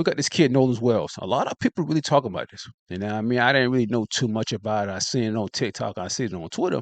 We got this kid, Nolan Wells. A lot of people really talk about this. You know, I mean, I didn't really know too much about it. I seen it on TikTok, I seen it on Twitter,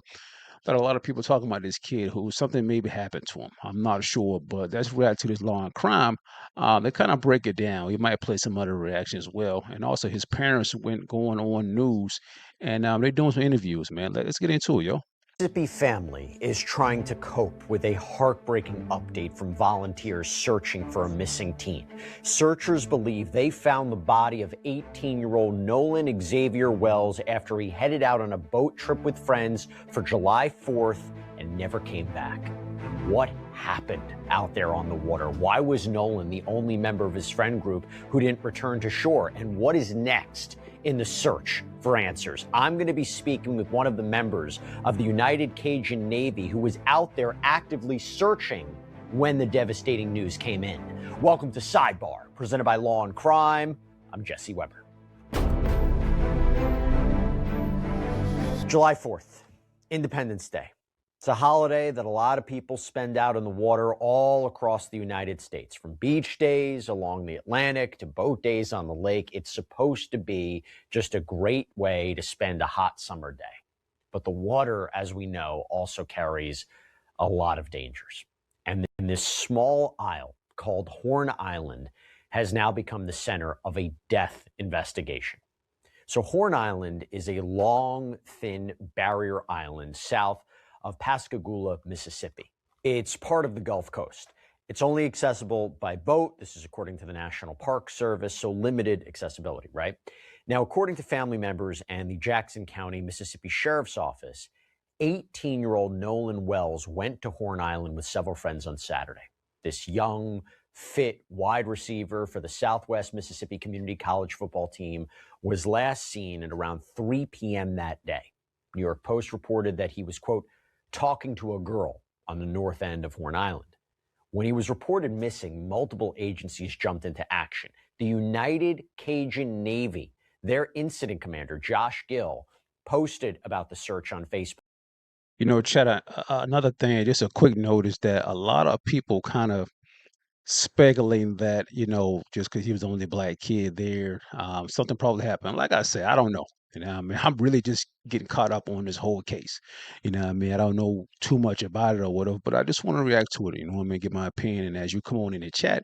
but a lot of people talking about this kid who something maybe happened to him. I'm not sure, but that's related to this law and crime. They kind of break it down. We might play some other reactions as well, and also his parents went going on news, and they're doing some interviews. Man, let's get into it, yo. Mississippi family is trying to cope with a heartbreaking update from volunteers searching for a missing teen. Searchers believe they found the body of 18-year-old Nolan Xavier Wells after he headed out on a boat trip with friends for July 4th and never came back. What happened out there on the water? Why was Nolan the only member of his friend group who didn't return to shore? And what is next in the search for answers? I'm going to be speaking with one of the members of the United Cajun Navy who was out there actively searching when the devastating news came in. Welcome to Sidebar, presented by Law and Crime. I'm Jesse Weber. July 4th, Independence Day. It's a holiday that a lot of people spend out on the water all across the United States, from beach days along the Atlantic to boat days on the lake. It's supposed to be just a great way to spend a hot summer day. But the water, as we know, also carries a lot of dangers. And this small isle called Horn Island has now become the center of a death investigation. So Horn Island is a long, thin barrier island south of Pascagoula, Mississippi. It's part of the Gulf Coast. It's only accessible by boat. This is according to the National Park Service, so limited accessibility, right? Now, according to family members and the Jackson County, Mississippi Sheriff's Office, 18-year-old Nolan Wells went to Horn Island with several friends on Saturday. This young, fit wide receiver for the Southwest Mississippi Community College football team was last seen at around 3 p.m. that day. New York Post reported that he was, quote, talking to a girl on the north end of Horn Island. When he was reported missing, multiple agencies jumped into action. The United Cajun Navy, their incident commander, Josh Gill, posted about the search on Facebook. You know, Chad, another thing, just a quick note is that a lot of people kind of speculating that, just because he was the only black kid there, something probably happened. Like I said, I don't know. You know what I mean? I'm really just getting caught up on this whole case. You know what I mean? I don't know too much about it or whatever, but I just want to react to it. You know what I mean? Give my opinion. And as you come on in the chat,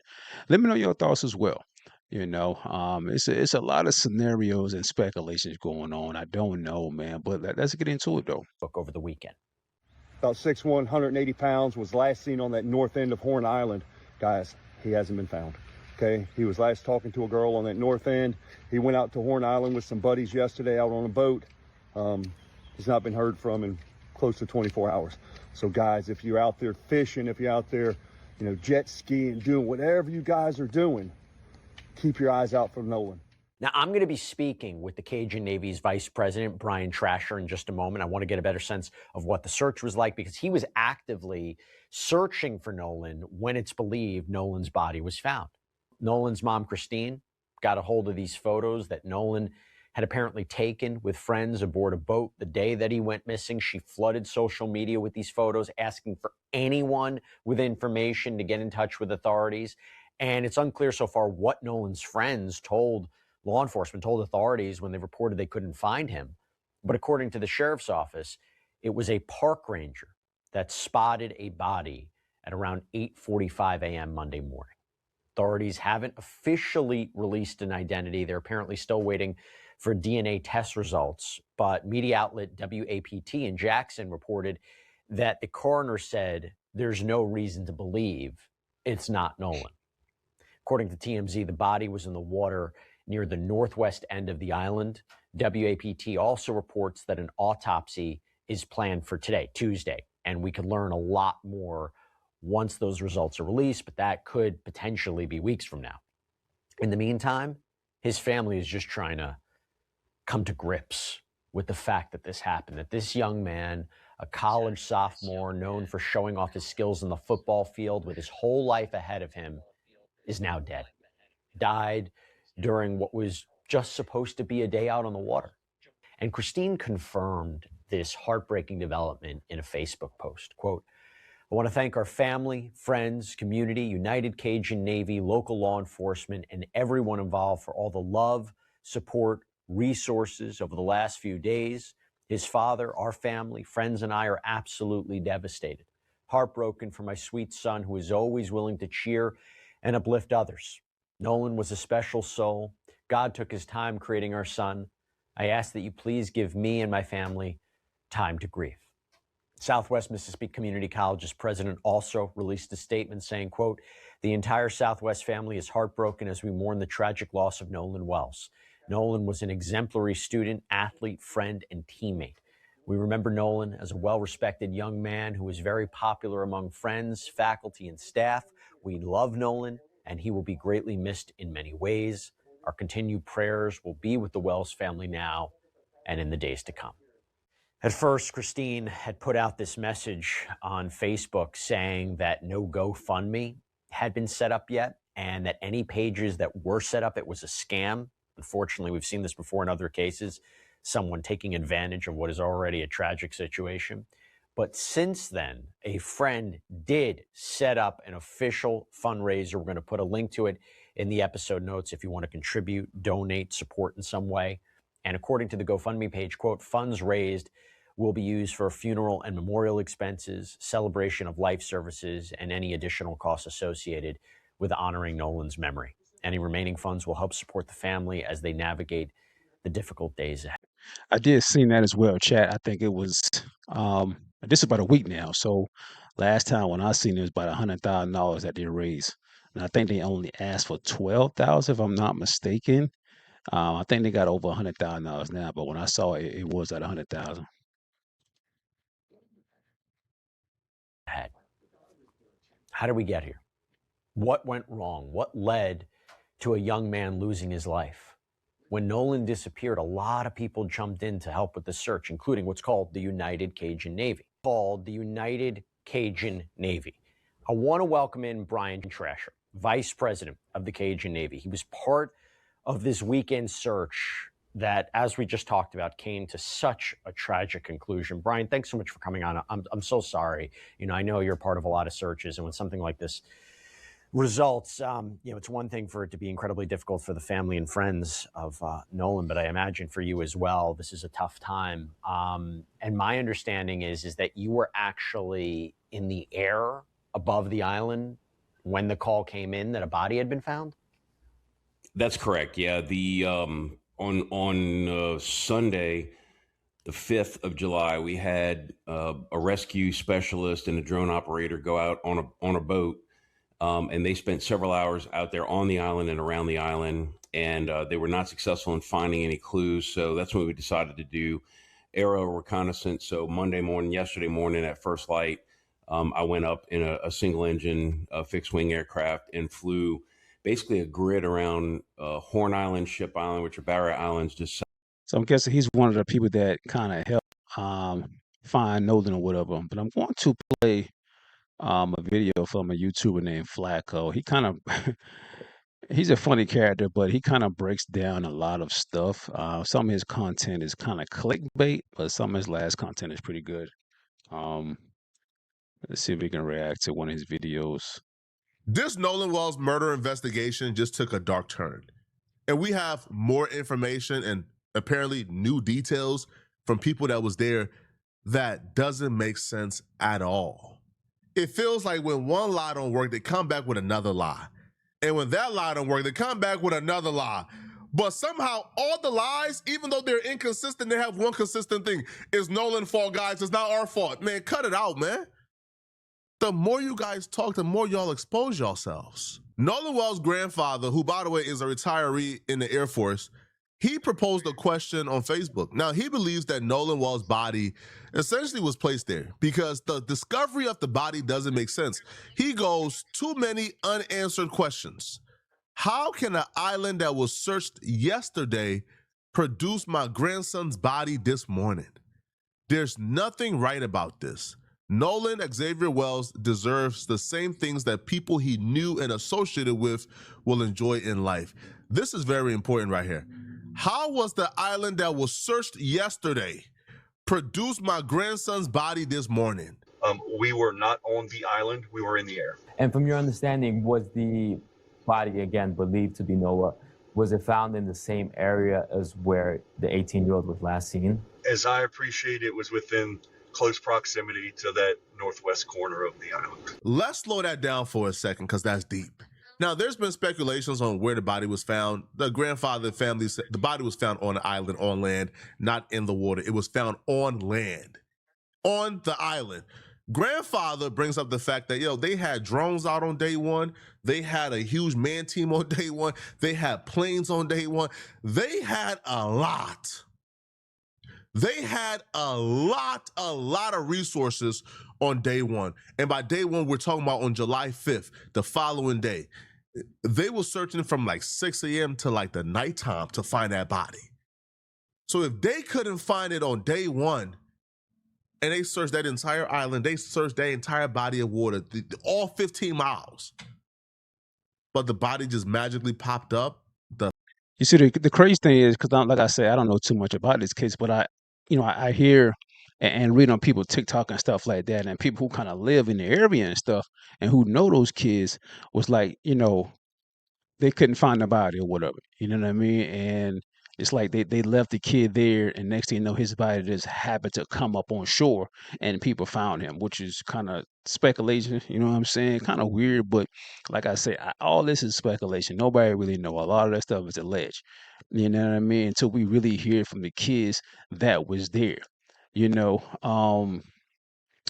let me know your thoughts as well. It's a lot of scenarios and speculations going on. I don't know, man, but let's get into it, though. Over the weekend. About 6'1", 180 pounds, was last seen on that north end of Horn Island. Guys, he hasn't been found. Okay, he was last talking to a girl on that north end. He went out to Horn Island with some buddies yesterday out on a boat. He's not been heard from in close to 24 hours. So guys, if you're out there fishing, if you're out there, jet skiing, doing whatever you guys are doing, keep your eyes out for Nolan. Now, I'm going to be speaking with the Cajun Navy's Vice President, Brian Trasher, in just a moment. I want to get a better sense of what the search was like, because he was actively searching for Nolan when it's believed Nolan's body was found. Nolan's mom, Christine, got a hold of these photos that Nolan had apparently taken with friends aboard a boat the day that he went missing. She flooded social media with these photos, asking for anyone with information to get in touch with authorities. And it's unclear so far what Nolan's friends told law enforcement, told authorities when they reported they couldn't find him. But according to the sheriff's office, it was a park ranger that spotted a body at around 8:45 a.m. Monday morning. Authorities haven't officially released an identity. They're apparently still waiting for DNA test results. But media outlet WAPT in Jackson reported that the coroner said there's no reason to believe it's not Nolan. According to TMZ, the body was in the water near the northwest end of the island. WAPT also reports that an autopsy is planned for today, Tuesday, and we could learn a lot more once those results are released, but that could potentially be weeks from now. In the meantime, his family is just trying to come to grips with the fact that this happened, that this young man, a college sophomore known for showing off his skills in the football field with his whole life ahead of him, is now dead. Died during what was just supposed to be a day out on the water. And Christine confirmed this heartbreaking development in a Facebook post. Quote, I want to thank our family, friends, community, United Cajun Navy, local law enforcement, and everyone involved for all the love, support, resources over the last few days. His father, our family, friends, and I are absolutely devastated. Heartbroken for my sweet son, who is always willing to cheer and uplift others. Nolan was a special soul. God took his time creating our son. I ask that you please give me and my family time to grieve. Southwest Mississippi Community College's president also released a statement saying, quote, "The entire Southwest family is heartbroken as we mourn the tragic loss of Nolan Wells. Nolan was an exemplary student, athlete, friend, and teammate. We remember Nolan as a well-respected young man who was very popular among friends, faculty, and staff. We love Nolan, and he will be greatly missed in many ways. Our continued prayers will be with the Wells family now and in the days to come." At first, Christine had put out this message on Facebook saying that no GoFundMe had been set up yet, and that any pages that were set up, it was a scam. Unfortunately, we've seen this before in other cases, someone taking advantage of what is already a tragic situation. But since then, a friend did set up an official fundraiser. We're going to put a link to it in the episode notes if you want to contribute, donate, support in some way. And according to the GoFundMe page, quote, "Funds raised will be used for funeral and memorial expenses, celebration of life services, and any additional costs associated with honoring Nolan's memory. Any remaining funds will help support the family as they navigate the difficult days ahead." I did see that as well, chat. I think it was this is about a week now. So last time when I seen it was about $100,000 that they raised. And I think they only asked for 12,000 if I'm not mistaken. I think they got over $100,000 now, but when I saw it, it was at 100,000. How did we get here? What went wrong? What led to a young man losing his life? When Nolan disappeared, a lot of people jumped in to help with the search, including what's called the United Cajun Navy. Called the United Cajun Navy. I want to welcome in Brian Trasher, Vice President of the Cajun Navy. He was part of this weekend search that, as we just talked about, came to such a tragic conclusion. Brian, thanks so much for coming on. I'm so sorry. You know, I know you're part of a lot of searches, and when something like this results, it's one thing for it to be incredibly difficult for the family and friends of Nolan, but I imagine for you as well, this is a tough time. And my understanding is that you were actually in the air above the island when the call came in that a body had been found? That's correct. Yeah, the on Sunday, the 5th of July, we had a rescue specialist and a drone operator go out on a boat, and they spent several hours out there on the island and around the island, and they were not successful in finding any clues. So that's when we decided to do aerial reconnaissance. So yesterday morning at first light, I went up in a single engine fixed wing aircraft and flew basically a grid around Horn Island, Ship Island, which are barrier islands. So I'm guessing he's one of the people that kind of helped find Nolan or whatever. But I'm going to play a video from a YouTuber named Flacco. He kind of he's a funny character, but he kind of breaks down a lot of stuff. Some of his content is kind of clickbait, but some of his last content is pretty good. Let's see if we can react to one of his videos. This Nolan Wells murder investigation just took a dark turn, and we have more information and apparently new details from people that was there that doesn't make sense at all. It feels like when one lie don't work, they come back with another lie. And when that lie don't work, they come back with another lie. But somehow all the lies, even though they're inconsistent, they have one consistent thing. It's Nolan's fault, guys. It's not our fault. Man, cut it out, man. The more you guys talk, the more y'all expose yourselves. Nolan Wells' grandfather, who, by the way, is a retiree in the Air Force, he proposed a question on Facebook. Now, he believes that Nolan Wells' body essentially was placed there because the discovery of the body doesn't make sense. He goes, too many unanswered questions. How can an island that was searched yesterday produce my grandson's body this morning? There's nothing right about this. Nolan Xavier Wells deserves the same things that people he knew and associated with will enjoy in life. This is very important right here. How was the island that was searched yesterday produce my grandson's body this morning? We were not on the island. We were in the air. And from your understanding, was the body, again, believed to be Noah, was it found in the same area as where the 18-year-old was last seen? As I appreciate it, was within close proximity to that northwest corner of the island. Let's slow that down for a second because that's deep. Now, there's been speculations on where the body was found. The grandfather family said the body was found on an island, on land, not in the water. It was found on land, on the island. Grandfather brings up the fact that, they had drones out on day one. They had a huge man team on day one. They had planes on day one. They had a lot. They had a lot of resources on day one. And by day one, we're talking about on July 5th, the following day. They were searching from like 6 a.m. to like the nighttime to find that body. So if they couldn't find it on day one, and they searched that entire island, they searched that entire body of water, all 15 miles, but the body just magically popped up. You see, the crazy thing is, because like I said, I don't know too much about this case, but I hear and read on people TikTok and stuff like that, and people who kind of live in the area and stuff, and who know those kids was like, they couldn't find the body or whatever. You know what I mean? And it's like they left the kid there, and next thing you know, his body just happened to come up on shore, and people found him, which is kind of speculation. You know what I'm saying? Kind of weird, but like I say, all this is speculation. Nobody really know. A lot of that stuff is alleged. You know what I mean? Until we really hear from the kids that was there. You know,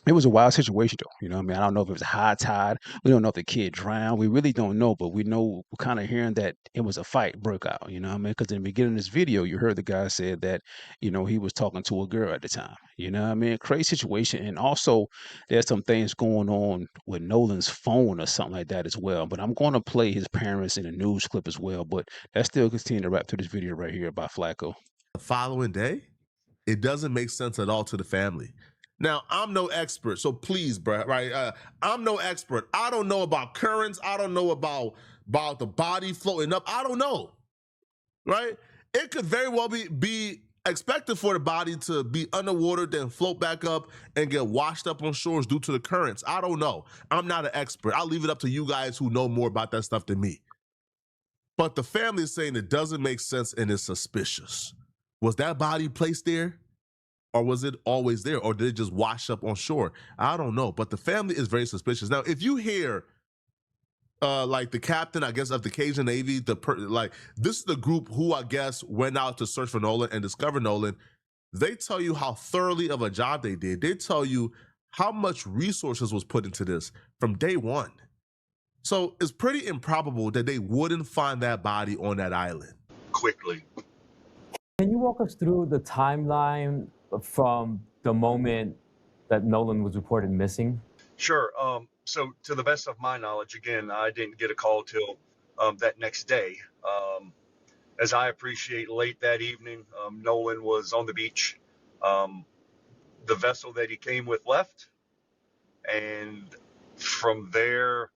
it was a wild situation, though. You know what I mean? I don't know if it was high tide. We don't know if the kid drowned. We really don't know, but we know we're kind of hearing that it was a fight broke out. You know what I mean? Because in the beginning of this video, you heard the guy said that, he was talking to a girl at the time. You know what I mean? Crazy situation. And also, there's some things going on with Nolan's phone or something like that as well. But I'm going to play his parents in a news clip as well. But that still continue to wrap through this video right here by Flacco. The following day, it doesn't make sense at all to the family. Now, I'm no expert, so please, bro, right? I'm no expert. I don't know about currents. I don't know about the body floating up. I don't know, right? It could very well be expected for the body to be underwater, then float back up and get washed up on shores due to the currents. I don't know. I'm not an expert. I'll leave it up to you guys who know more about that stuff than me. But the family is saying it doesn't make sense and is suspicious. Was that body placed there? Or was it always there? Or did it just wash up on shore? I don't know. But the family is very suspicious. Now, if you hear like the captain, I guess, of the Cajun Navy, this is the group who I guess went out to search for Nolan and discover Nolan. They tell you how thoroughly of a job they did. They tell you how much resources was put into this from day one. So it's pretty improbable that they wouldn't find that body on that island Quickly. Can you walk us through the timeline from the moment that Nolan was reported missing? Sure. So to the best of my knowledge, again, I didn't get a call till that next day. As I appreciate, late that evening, Nolan was on the beach. The vessel that he came with left. And from there,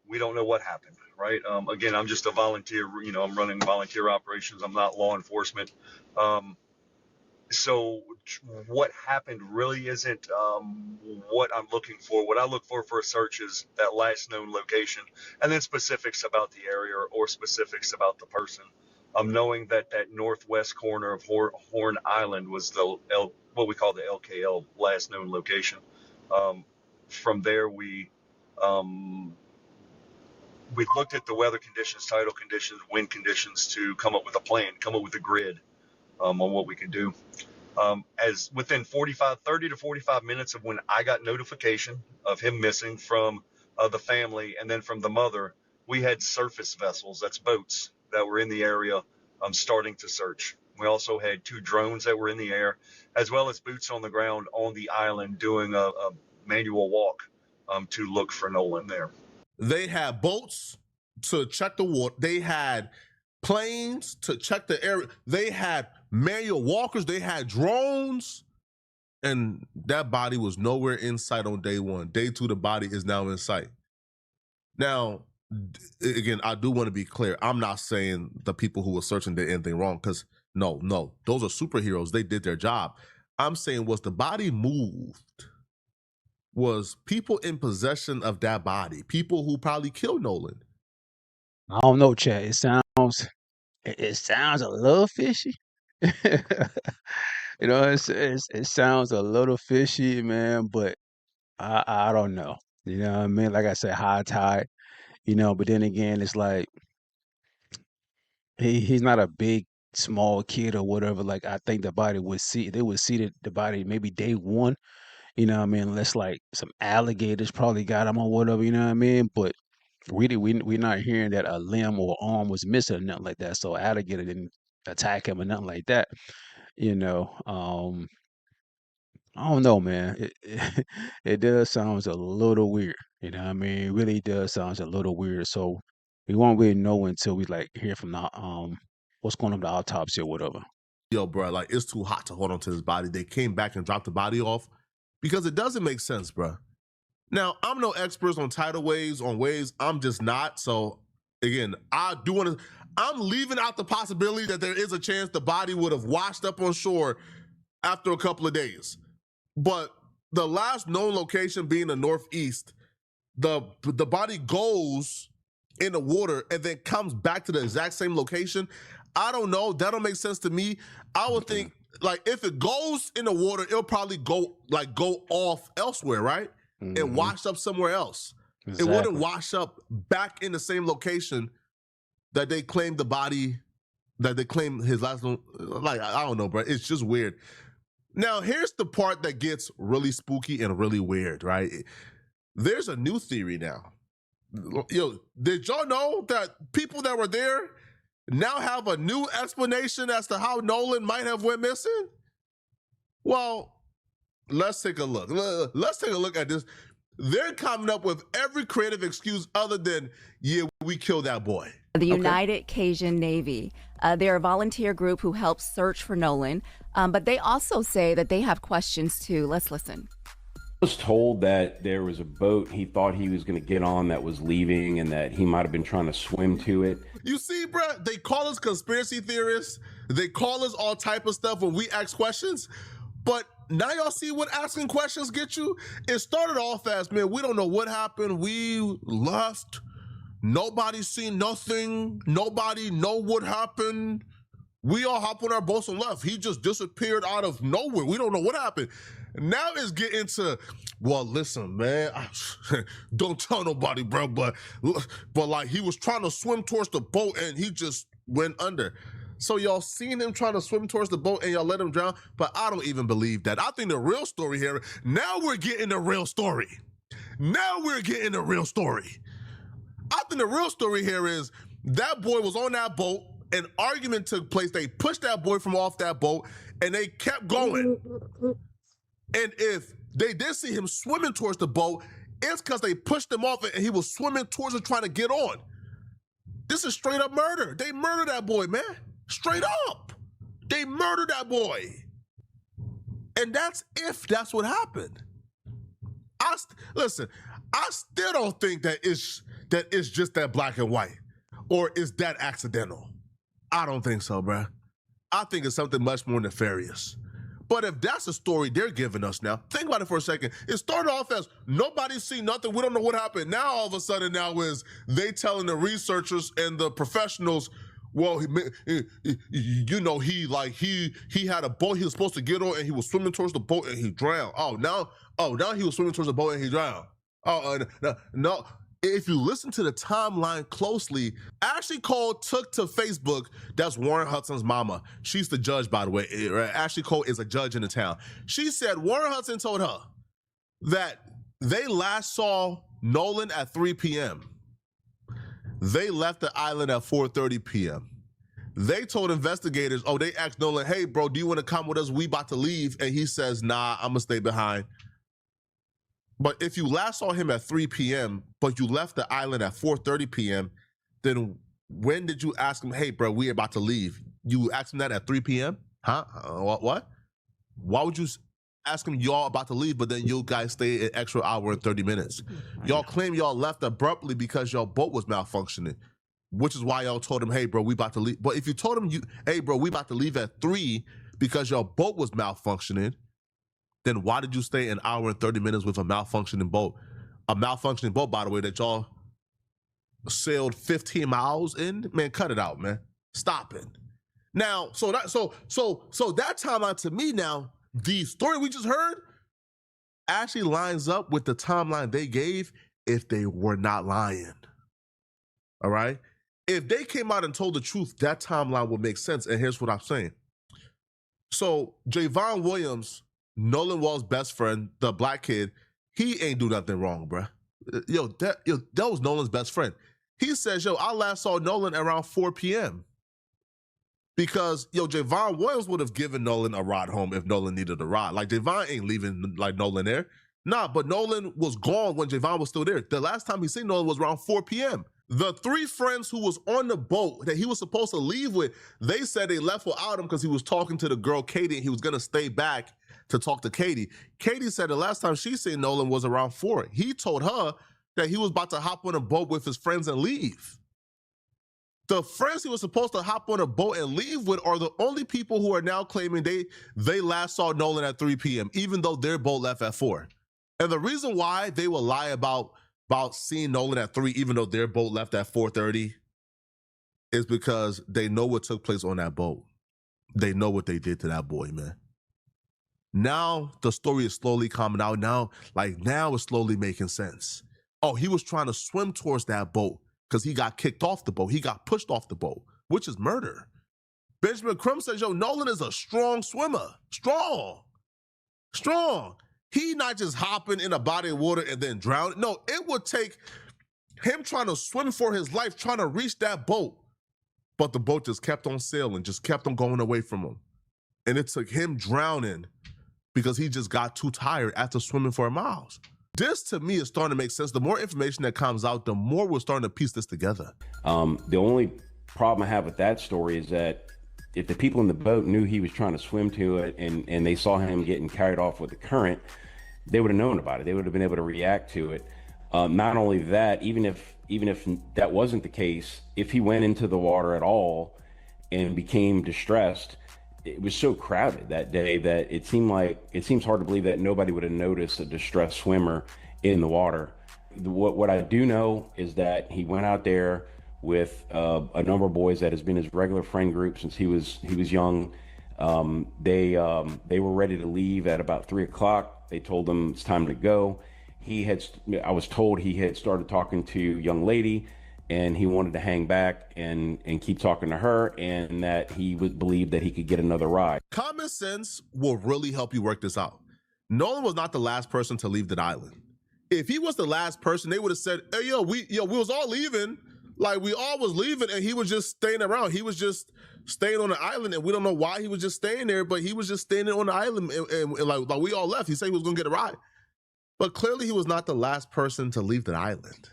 we don't know what happened, right? Again, I'm just a volunteer, I'm running volunteer operations. I'm not law enforcement. So what happened really isn't what I'm looking for. What I look for a search is that last known location, and then specifics about the area or specifics about the person. Knowing that northwest corner of Horn Island was what we call the LKL, last known location. From there, we looked at the weather conditions, tidal conditions, wind conditions to come up with a plan, come up with a grid on what we could do. As within 30 to 45 minutes of when I got notification of him missing from the family and then from the mother, we had surface vessels, that's boats, that were in the area starting to search. We also had 2 drones that were in the air, as well as boots on the ground on the island doing a manual walk to look for Nolan there. They had boats to check the water. They had planes to check the area. They had manual walkers. They had drones. And that body was nowhere in sight on day one. Day 2, the body is now in sight. Now, again, I do want to be clear. I'm not saying the people who were searching did anything wrong, because no, those are superheroes. They did their job. I'm saying, was the body moved was people in possession of that body, people who probably killed Nolan. I don't know, Chad. It sounds a little fishy. You know, it sounds a little fishy, man, but I don't know. You know what I mean? Like I said, high tide, but then again, it's like he's not a big, small kid or whatever. Like I think the body they would see the body maybe day one, what I mean, unless like some alligators probably got him or whatever, you know what I mean? But really we're not hearing that a limb or arm was missing or nothing like that. So alligator didn't attack him or nothing like that, you know. I don't know, man. It does sounds a little weird. You know what I mean? It really does sounds a little weird. So we won't really know until we like hear from the what's going on with the autopsy or whatever. Yo, bro, like it's too hot to hold on to this body. They came back and dropped the body off because it doesn't make sense, bro. Now, I'm no expert on tidal waves, on waves. I'm just not. So again, I'm leaving out the possibility that there is a chance the body would have washed up on shore after a couple of days. But the last known location being the Northeast, the body goes in the water and then comes back to the exact same location. I don't know. That don't make sense to me. I would think like if it goes in the water, it'll probably go off elsewhere, right? And wash up somewhere else. Exactly. It wouldn't wash up back in the same location that they claimed the body, that they claimed his last name. Like, I don't know, bro. It's just weird. Now, here's the part that gets really spooky and really weird, right? There's a new theory now. Yo, did y'all know that people that were there now have a new explanation as to how Nolan might have went missing? Well, let's take a look. Let's take a look at this. They're coming up with every creative excuse other than, yeah, we killed that boy. The United Cajun Navy. They're a volunteer group who helps search for Nolan, but they also say that they have questions too. Let's listen. I was told that there was a boat he thought he was going to get on that was leaving and that he might have been trying to swim to it. You see, bro, they call us conspiracy theorists. They call us all type of stuff when we ask questions. But now y'all see what asking questions get you? It started off as, man, we don't know what happened. We left. Nobody seen nothing. Nobody know what happened. We all hop on our boats and left. He just disappeared out of nowhere. We don't know what happened. Now it's getting to, well, listen, man, don't tell nobody, bro, but like he was trying to swim towards the boat and he just went under. So y'all seen him trying to swim towards the boat and y'all let him drown, but I don't even believe that. I think the real story here, now we're getting the real story. Now we're getting the real story. I think the real story here is that boy was on that boat, an argument took place, they pushed that boy from off that boat, and they kept going. And if they did see him swimming towards the boat, it's because they pushed him off and he was swimming towards it trying to get on. This is straight up murder. They murdered that boy, man. Straight up. They murdered that boy. And that's if that's what happened. Listen, I still don't think that it's just that black and white or is that accidental. I don't think so, bruh. I think it's something much more nefarious. But if that's the story they're giving us now, think about it for a second. It started off as nobody's seen nothing. We don't know what happened. Now all of a sudden now is they telling the researchers and the professionals, well, he had a boat he was supposed to get on and he was swimming towards the boat and he drowned. Now he was swimming towards the boat and he drowned. No. If you listen to the timeline closely, Ashley Cole took to Facebook, that's Warren Hudson's mama. She's the judge, by the way. Ashley Cole is a judge in the town. She said Warren Hudson told her that they last saw Nolan at 3 p.m. They left the island at 4:30 p.m. They told investigators, they asked Nolan, hey, bro, do you want to come with us? We about to leave. And he says, nah, I'm going to stay behind. But if you last saw him at 3 p.m., but you left the island at 4:30 p.m., then when did you ask him, hey, bro, we're about to leave? You asked him that at 3 p.m.? Huh? What? Why would you ask him y'all about to leave, but then you guys stay an extra hour and 30 minutes? Y'all claim y'all left abruptly because your boat was malfunctioning, which is why y'all told him, hey, bro, we about to leave. But if you told him, hey, bro, we about to leave at 3 because your boat was malfunctioning, then why did you stay an hour and 30 minutes with a malfunctioning boat? A malfunctioning boat, by the way, that y'all sailed 15 miles in? Man, cut it out, man. Stop it. Now, so that timeline to me now, the story we just heard actually lines up with the timeline they gave if they were not lying. All right? If they came out and told the truth, that timeline would make sense. And here's what I'm saying. So Javon Williams, Nolan Wells' best friend, the black kid, he ain't do nothing wrong, bruh. That was Nolan's best friend. He says, I last saw Nolan around 4 p.m. Because, Javon Williams would have given Nolan a ride home if Nolan needed a ride. Like, Javon ain't leaving, like, Nolan there. Nah, but Nolan was gone when Javon was still there. The last time he seen Nolan was around 4 p.m. The 3 friends who was on the boat that he was supposed to leave with, they said they left without him because he was talking to the girl, Katie, and he was going to stay back to talk to Katie. Katie said the last time she seen Nolan was around 4. He told her that he was about to hop on a boat with his friends and leave. The friends he was supposed to hop on a boat and leave with are the only people who are now claiming they last saw Nolan at 3 p.m., even though their boat left at 4. And the reason why they will lie about seeing Nolan at 3, even though their boat left at 4:30, is because they know what took place on that boat. They know what they did to that boy, man. Now the story is slowly coming out. Now it's slowly making sense. Oh, he was trying to swim towards that boat because he got kicked off the boat. He got pushed off the boat, which is murder. Benjamin Crumb says, Nolan is a strong swimmer. Strong. He not just hopping in a body of water and then drowning. No, it would take him trying to swim for his life, trying to reach that boat. But the boat just kept on sailing, just kept on going away from him. And it took him drowning because he just got too tired after swimming for miles. This, to me, is starting to make sense. The more information that comes out, the more we're starting to piece this together. The only problem I have with that story is that if the people in the boat knew he was trying to swim to it and they saw him getting carried off with the current, they would have known about it. They would have been able to react to it. Not only that, even if that wasn't the case, if he went into the water at all and became distressed, it was so crowded that day that it seems hard to believe that nobody would have noticed a distressed swimmer in the water. What I do know is that he went out there with a number of boys that has been his regular friend group since he was young. They were ready to leave at about 3 o'clock. They told him it's time to go. I was told he had started talking to a young lady and he wanted to hang back and keep talking to her, and that he would believe that he could get another ride. Common sense will really help you work this out. Nolan was not the last person to leave the island. If he was the last person, they would have said, hey, we was all leaving. Like, we all was leaving, and he was just staying around. He was just staying on the island, and we don't know why he was just staying there, but he was just staying on the island, and like we all left. He said he was going to get a ride. But clearly he was not the last person to leave the island.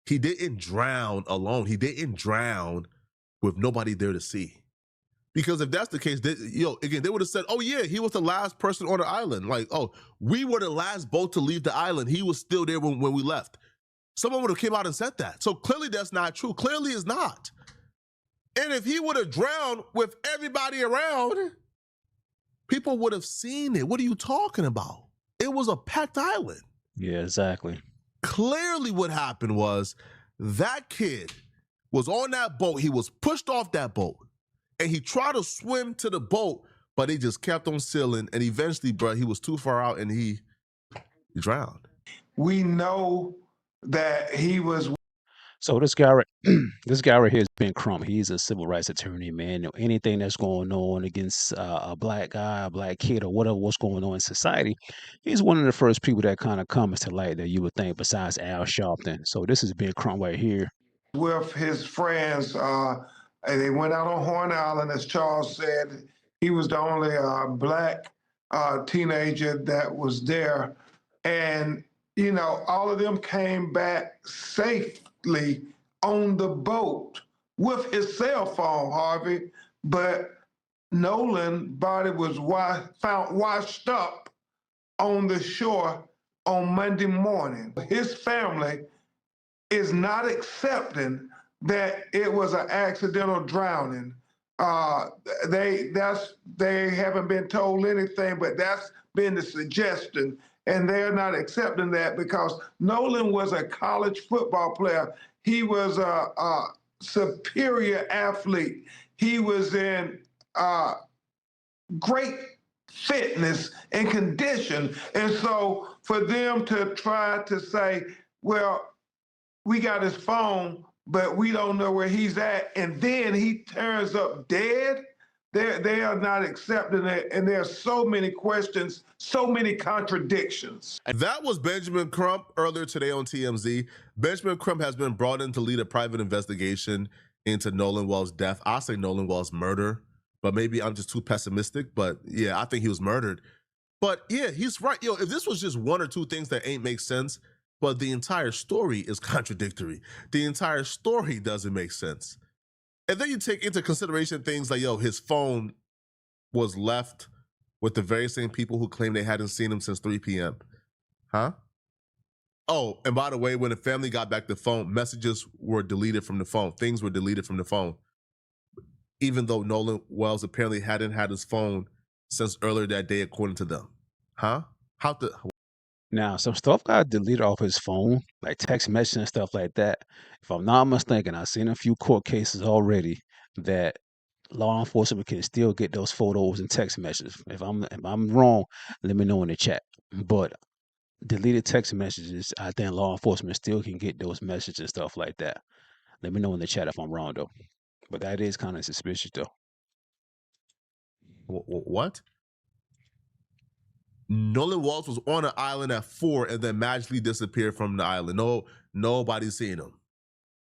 He didn't drown alone. He didn't drown with nobody there to see. Because if that's the case, again, they would have said, oh yeah, he was the last person on the island. Like, oh, we were the last boat to leave the island. He was still there when we left. Someone would have came out and said that. So clearly that's not true. Clearly it's not. And if he would have drowned with everybody around, people would have seen it. What are you talking about? It was a packed island. Yeah, exactly. Clearly what happened was that kid was on that boat. He was pushed off that boat and he tried to swim to the boat, but he just kept on sailing. And eventually, bro, he was too far out and he drowned. We know that he was. So this guy right here is Ben Crump. He's a civil rights attorney, man. Anything that's going on against a black guy, a black kid, or what's going on in society, he's one of the first people that kind of comes to light that you would think, besides Al Sharpton. So this is Ben Crump right here. With his friends, and they went out on Horn Island, as Charles said. He was the only black teenager that was there. And, all of them came back safely on the boat with his cell phone, Harvey. But Nolan's body was found washed up on the shore on Monday morning. His family is not accepting that it was an accidental drowning. they haven't been told anything, but that's been the suggestion, and they're not accepting that because Nolan was a college football player. He was a superior athlete. He was in great fitness and condition. And so for them to try to say, well, we got his phone, but we don't know where he's at, and then he turns up dead, they are not accepting it. And there are so many questions, so many contradictions. That was Benjamin Crump earlier today on TMZ. Benjamin Crump has been brought in to lead a private investigation into Nolan Wells' death. I say Nolan Wells' murder, but maybe I'm just too pessimistic. But yeah, I think he was murdered. But yeah, he's right. Yo, if this was just one or two things that ain't make sense, but the entire story is contradictory. The entire story doesn't make sense. And then you take into consideration things like, yo, his phone was left with the very same people who claim they hadn't seen him since 3 p.m. Huh? Oh, and by the way, when the family got back the phone, messages were deleted from the phone. Things were deleted from the phone. Even though Nolan Wells apparently hadn't had his phone since earlier that day, according to them. Huh? Now, some stuff got deleted off his phone, like text messages and stuff like that. If I'm not mistaken, I've seen a few court cases already that law enforcement can still get those photos and text messages. If I'm wrong, let me know in the chat. But deleted text messages, I think law enforcement still can get those messages and stuff like that. Let me know in the chat if I'm wrong though. But that is kind of suspicious though. What? Nolan Wells was on an island at 4 and then magically disappeared from the island. No, nobody's seen him.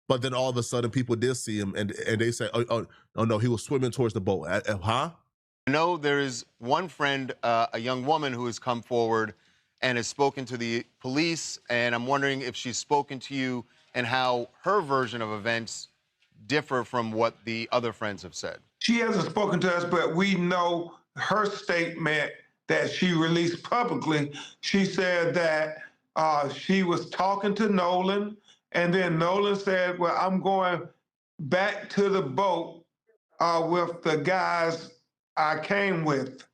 But then all of a sudden, people did see him, and they say, "Oh no, he was swimming towards the boat." Huh? I know there is one friend, a young woman, who has come forward and has spoken to the police, and I'm wondering if she's spoken to you and how her version of events differ from what the other friends have said. She hasn't spoken to us, but we know her statement that she released publicly. She said that she was talking to Nolan, and then Nolan said, well, I'm going back to the boat with the guys I came with.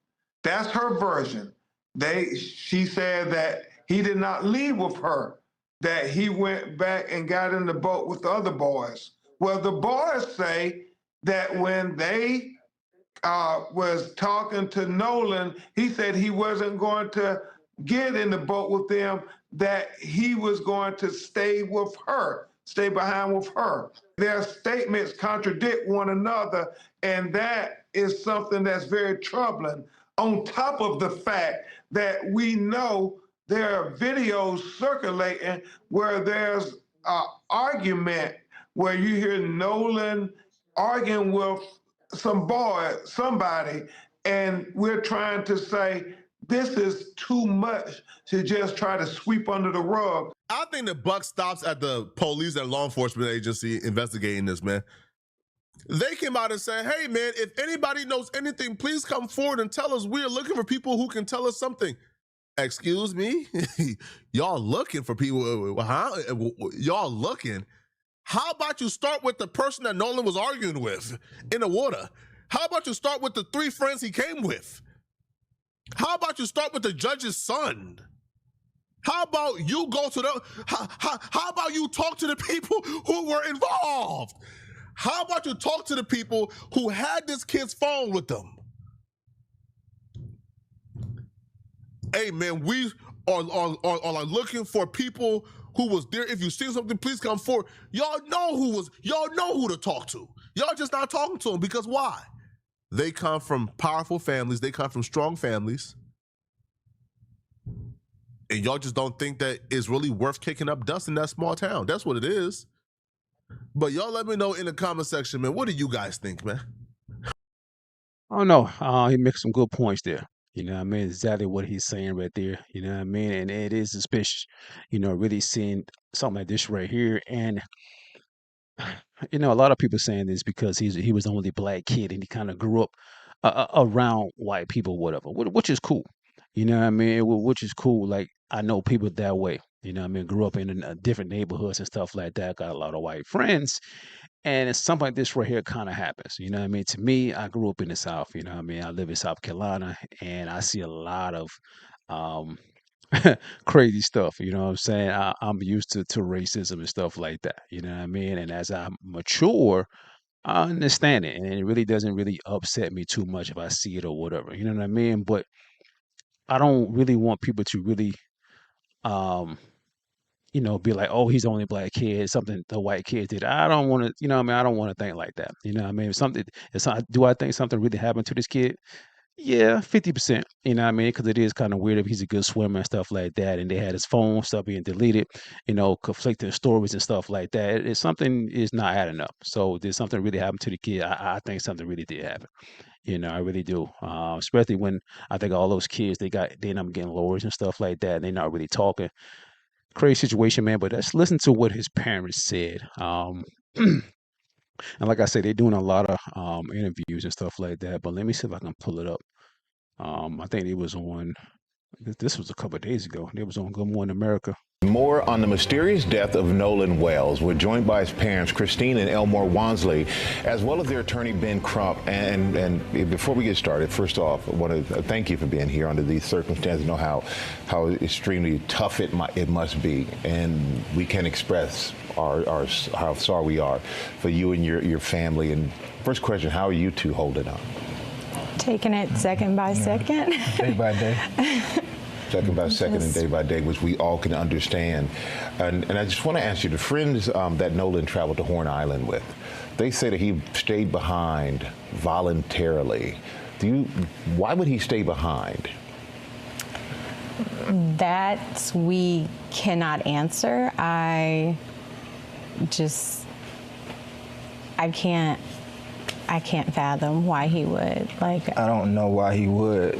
That's her version. She said that he did not leave with her, that he went back and got in the boat with the other boys. Well, the boys say that when they was talking to Nolan, he said he wasn't going to get in the boat with them, that he was going to stay with her, stay behind with her. Their statements contradict one another, and that is something that's very troubling. On top of the fact that we know there are videos circulating where there's an argument where you hear Nolan arguing with somebody, and we're trying to say this is too much to just try to sweep under the rug. I think the buck stops at the police and law enforcement agency investigating this, man. They came out and said, hey, man, if anybody knows anything, please come forward and tell us. We're looking for people who can tell us something. Excuse me? Y'all looking for people, huh? Y'all looking? How about you start with the person that Nolan was arguing with in the water? How about you start with the 3 friends he came with? How about you start with the judge's son? How about you go to the, how about you talk to the people who were involved? How about you talk to the people who had this kid's phone with them? Hey, man, we are looking for people who was there. If you see something, please come forward. Y'all know who to talk to. Y'all just not talking to them because why? They come from powerful families. They come from strong families. And y'all just don't think that it's really worth kicking up dust in that small town. That's what it is. But y'all let me know in the comment section, man. What do you guys think, man? I don't know. He makes some good points there. You know what I mean? Exactly what he's saying right there. You know what I mean? And it is suspicious, really seeing something like this right here. And, a lot of people saying this because he was the only black kid and he kind of grew up around white people, whatever, which is cool. You know what I mean? Which is cool. Like, I know people that way. You know what I mean? Grew up in different neighborhoods and stuff like that. Got a lot of white friends. And it's something like this right here kind of happens. You know what I mean? To me, I grew up in the South. You know what I mean? I live in South Carolina, and I see a lot of um, crazy stuff. You know what I'm saying? I'm used to racism and stuff like that. You know what I mean? And as I mature, I understand it, and it really doesn't really upset me too much if I see it or whatever. You know what I mean? But I don't really want people to really, um, be like, "Oh, he's the only black kid. Something the white kid did." I don't want to, what I mean? I don't want to think like that. You know what I mean? If something, do I think something really happened to this kid? Yeah, 50%. You know what I mean? Because it is kind of weird if he's a good swimmer and stuff like that, and they had his phone stuff being deleted, conflicting stories and stuff like that. It's something is not adding up. So did something really happen to the kid? I think something really did happen. I really do. Especially when I think all those kids they end up getting lawyers and stuff like that, and they're not really talking. Crazy situation, man. But let's listen to what his parents said. And like I said, they're doing a lot of interviews and stuff like that. But let me see if I can pull it up. I think it was on. This was a couple of days ago. It was on Good Morning America. More on the mysterious death of Nolan Wells. We're joined by his parents, Christine and Elmore Wansley, as well as their attorney, Ben Crump. And before we get started, first off, I want to thank you for being here under these circumstances. I know how extremely tough it must be, and we can express how sorry we are for you and your family. And first question, how are you two holding up? Taking it second by second. Day by day. Second by second and day by day, which we all can understand. And I just want to ask you, the friends that Nolan traveled to Horn Island with, they say that he stayed behind voluntarily. Why would he stay behind? That we cannot answer. I can't fathom why he would. I don't know why he would.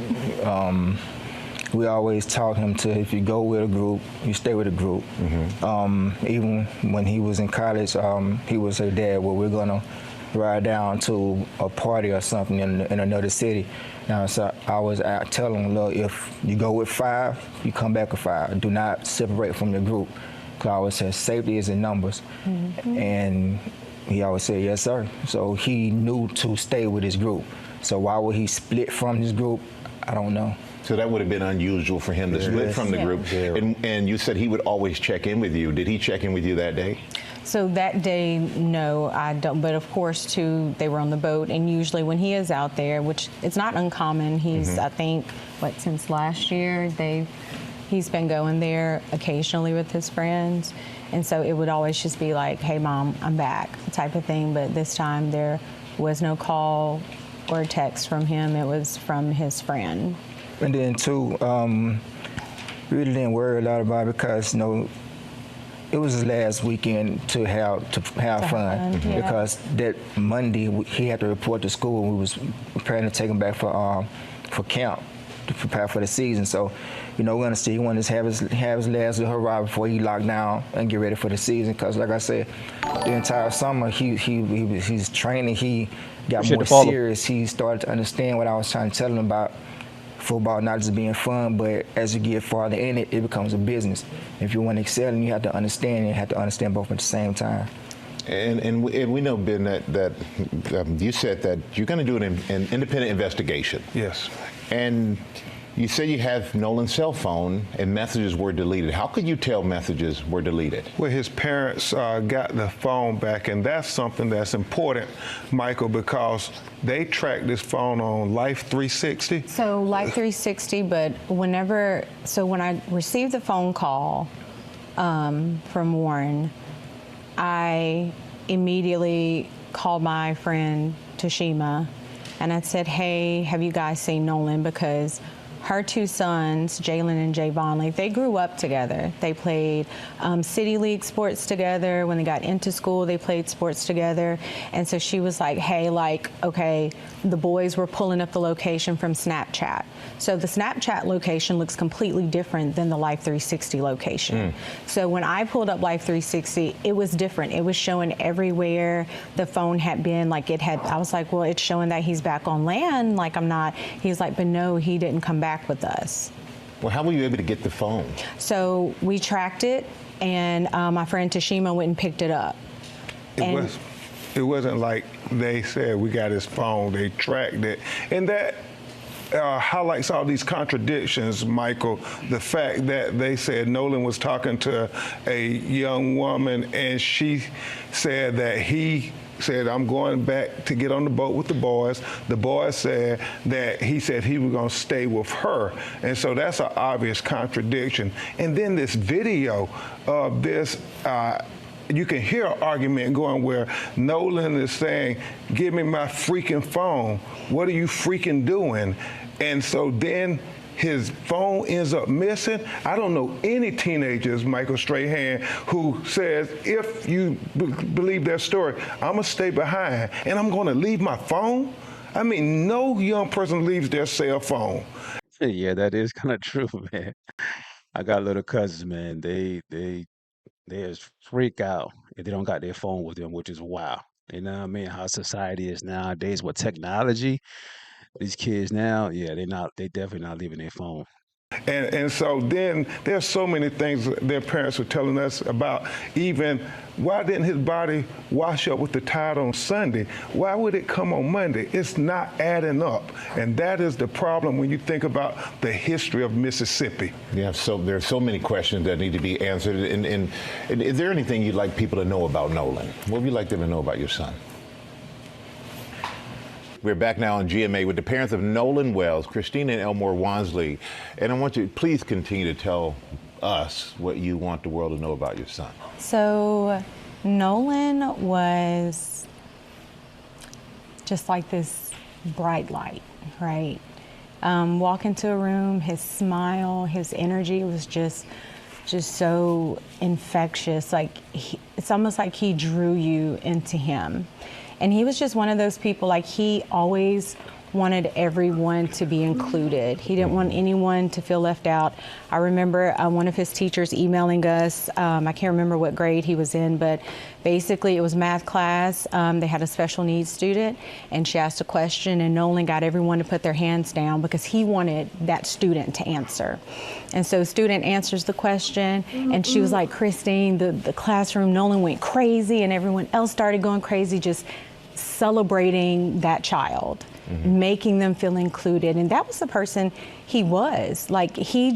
We always taught him to, if you go with a group, you stay with a group. Mm-hmm. Even when he was in college, he would say, "Dad, well, we're gonna ride down to a party or something in another city." Now, so I was telling him, "Look, if you go with 5, you come back with 5. Do not separate from your group." Because I always said, safety is in numbers. Mm-hmm. And he always said, "Yes, sir." So he knew to stay with his group. So why would he split from his group? I don't know. So that would have been unusual for him to split from the group. Yeah. And you said he would always check in with you. Did he check in with you that day? So that day, no, I don't. But of course, too, they were on the boat. And usually when he is out there, which it's not uncommon, he's, I think, since last year, he's been going there occasionally with his friends. And so it would always just be like, "Hey, Mom, I'm back," type of thing. But this time there was no call or text from him. It was from his friend. And then, too, really didn't worry a lot about it because, it was his last weekend to have fun. Yeah. Because that Monday, he had to report to school. We was preparing to take him back for camp to prepare for the season. So, we're going to see. He wanted to have his last little hurrah before he locked down and get ready for the season. Because, like I said, the entire summer he's training. He got more serious. He started to understand what I was trying to tell him about football, not just being fun, but as you get farther in it, it becomes a business. If you want to excel, and you have to understand, and you have to understand both at the same time. And we know, Ben, that you said that you're going to do an independent investigation. Yes. And you say you have Nolan's cell phone and messages were deleted. How could you tell messages were deleted? Well, his parents got the phone back, and that's something that's important, Michael, because they tracked this phone on Life 360. So Life 360, but when I received the phone call from Warren, I immediately called my friend Tashima, and I said, "Hey, have you guys seen Nolan?" Because her 2 sons, Jalen and Javon, they grew up together. They played City League sports together. When they got into school, they played sports together. And so she was like, "Hey, okay," the boys were pulling up the location from Snapchat. So the Snapchat location looks completely different than the Life 360 location. So when I pulled up Life 360, it was different. It was showing everywhere the phone had been. I was like, "Well, it's showing that he's back on land. I'm not." He's like, "But no, he didn't come back with us." Well, how were you able to get the phone? So we tracked it, and my friend Tashima went and picked it up. It wasn't like they said we got his phone. They tracked it, and that highlights all these contradictions, Michael. The fact that they said Nolan was talking to a young woman, and she said that he said, I'm going back to get on the boat with the boys. The boys said that he said he was going to stay with her. And so that's an obvious contradiction. And then this video of this, you can hear an argument going where Nolan is saying, give me my freaking phone. What are you freaking doing? And so then his phone ends up missing. I don't know any teenagers, Michael Strahan, who says, if you believe their story, I'm gonna stay behind and I'm gonna leave my phone. I mean, no young person leaves their cell phone. Yeah, that is kind of true, man. I got little cousins, man. They just freak out if they don't got their phone with them, which is wow. You know what I mean? How society is nowadays with technology. These kids now, yeah, they definitely not leaving their phone. And so then there's so many things their parents were telling us about, even why didn't his body wash up with the tide on Sunday? Why would it come on Monday? It's not adding up. And that is the problem when you think about the history of Mississippi. Yeah, so there's so many questions that need to be answered. And is there anything you'd like people to know about Nolan? What would you like them to know about your son? We're back now on GMA with the parents of Nolan Wells, Christina and Elmore Wansley. And I want you to please continue to tell us what you want the world to know about your son. So Nolan was just like this bright light, right? Walk into a room, his smile, his energy was just so infectious. Like it's almost like he drew you into him. And he was just one of those people, like he always wanted everyone to be included. He didn't want anyone to feel left out. I remember one of his teachers emailing us. I can't remember what grade he was in, but basically it was math class. They had a special needs student, and she asked a question, and Nolan got everyone to put their hands down because he wanted that student to answer. And so student answers the question, and she was like, Christine, the classroom, Nolan went crazy, and everyone else started going crazy, just celebrating that child. Making them feel included. And that was the person he was. Like he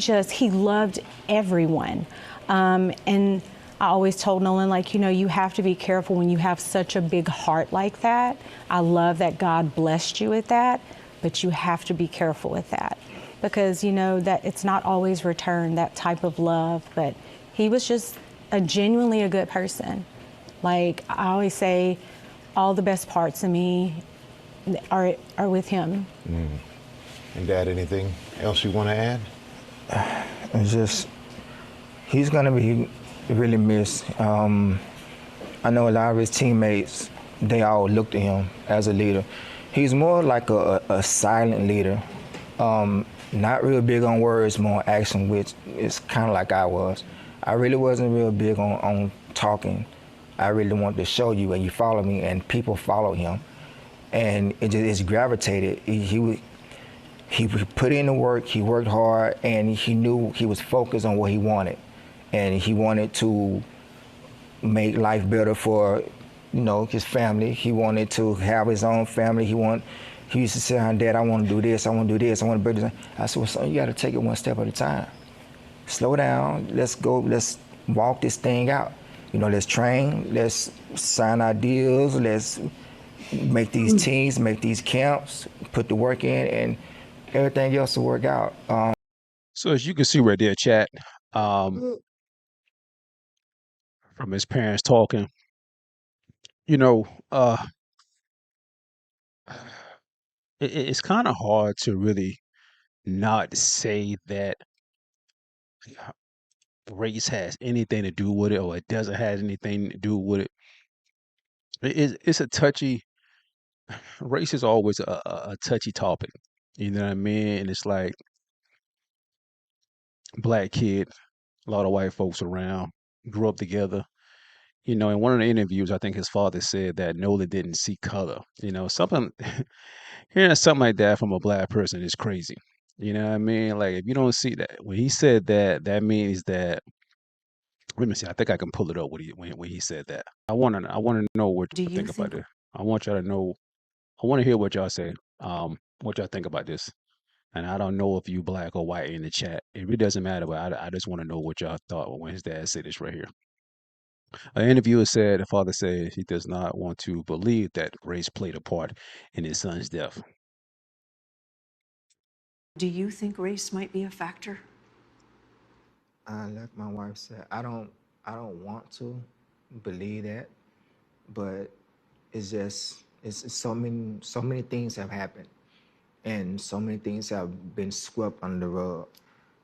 loved everyone. And I always told Nolan, like, you know, you have to be careful when you have such a big heart like that. I love that God blessed you with that, but you have to be careful with that because, you know, that it's not always returned, that type of love. But he was just genuinely a good person. Like I always say, all the best parts of me are with him. And Dad, anything else you want to add? It's just, he's gonna be really missed. I know a lot of his teammates, they all look to him as a leader. He's more like a silent leader. Not real big on words, more action, which is kind of like I was. I really wasn't real big on talking. I really wanted to show you and you follow me, and people follow him. And it's gravitated. He put in the work, he worked hard, and he knew he was focused on what he wanted. And he wanted to make life better for, you know, his family. He wanted to have his own family. He used to say, Dad, I want to do this, I want to do this, I want to do this. I said, well, son, you got to take it one step at a time. Slow down, let's go, let's walk this thing out. You know, let's train, let's sign our deals, let's make these teams, make these camps, put the work in, and everything else will work out. So as you can see right there, chat, from his parents talking, you know, it's kind of hard to really not say that race has anything to do with it or it doesn't have anything to do with it. It's a touchy, race is always a touchy topic. You know what I mean? And it's like black kid, a lot of white folks around, grew up together. You know, in one of the interviews, I think his father said that Nolan didn't see color. You know, something hearing something like that from a black person is crazy. You know what I mean? Like if you don't see that when he said that, that means that let me see. I think I can pull it up when he said that. I wanna know what Do you you think about think this. I want y'all to know. I want to hear what y'all say. What y'all think about this. And I don't know if you black or white in the chat. It really doesn't matter, but I just want to know what y'all thought when his dad said this right here. An interviewer said the father said he does not want to believe that race played a part in his son's death. do you think race might be a factor? Like my wife said, I don't want to believe that, but it's so many things have happened, and so many things have been swept under the rug.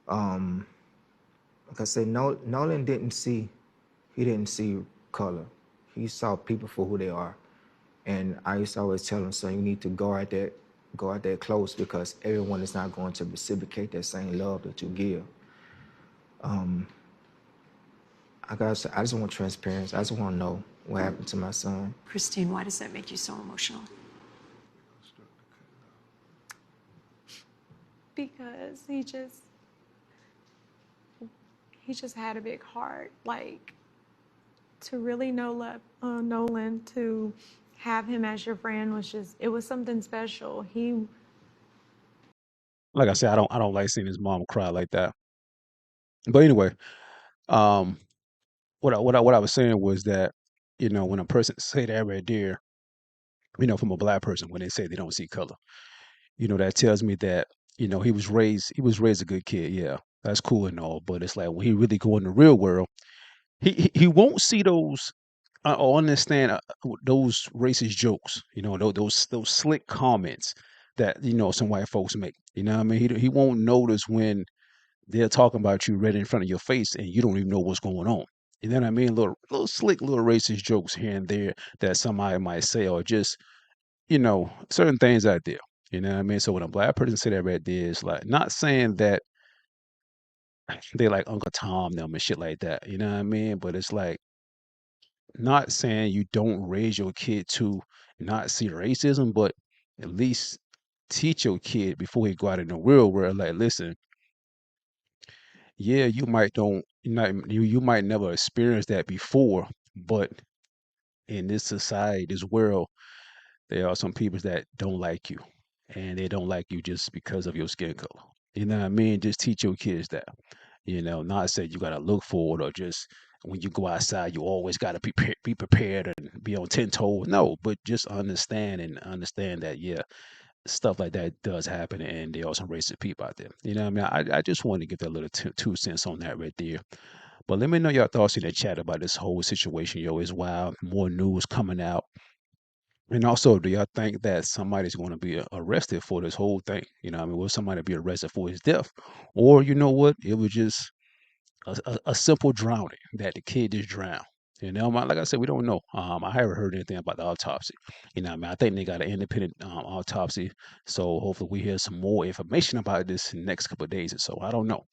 Um, like I said, Nolan he didn't see color. He saw people for who they are, and I used to always tell him, son, you need to go out there close because everyone is not going to reciprocate that same love that you give. Um, I just want transparency. I just want to know what happened to my son. Christine, why does that make you so emotional? Because he just had a big heart. Like, to really know Nolan, to have him as your friend it was something special. Like I said, I don't like seeing his mom cry like that. But anyway, um, what I was saying was that when a person say that right there, from a black person when they say they don't see color, that tells me that he was raised a good kid. Yeah, that's cool and all, but it's like when he really go in the real world, he won't see those or understand those racist jokes. Those slick comments that some white folks make. You know what I mean? He won't notice when they're talking about you right in front of your face and you don't even know what's going on. You know what I mean? Little slick little racist jokes here and there that somebody might say, or just certain things out there. You know what I mean? So when a black person say that right there, it's like not saying that they like Uncle Tom them and shit like that. You know what I mean? But it's like not saying you don't raise your kid to not see racism, but at least teach your kid before he go out in the real world. Like, listen, yeah, you might never experience that before, but in this society, this world, there are some people that don't like you, and they don't like you just because of your skin color. You know what I mean? Just teach your kids that. Not say you gotta look for it or just when you go outside, you always gotta be prepared and be on 10 toes. No, but just understand that yeah, stuff like that does happen, and there are some racist people out there. You know what I mean? I just wanted to give that little two cents on that right there. But let me know your thoughts in the chat about this whole situation. Yo, it's wild. More news coming out. And also, do y'all think that somebody's going to be arrested for this whole thing? I mean, will somebody be arrested for his death? Or, you know what? It was just a simple drowning that the kid just drowned. Like I said, we don't know. I haven't heard anything about the autopsy. I mean, I think they got an independent autopsy. So hopefully we hear some more information about this in the next couple of days or so. I don't know.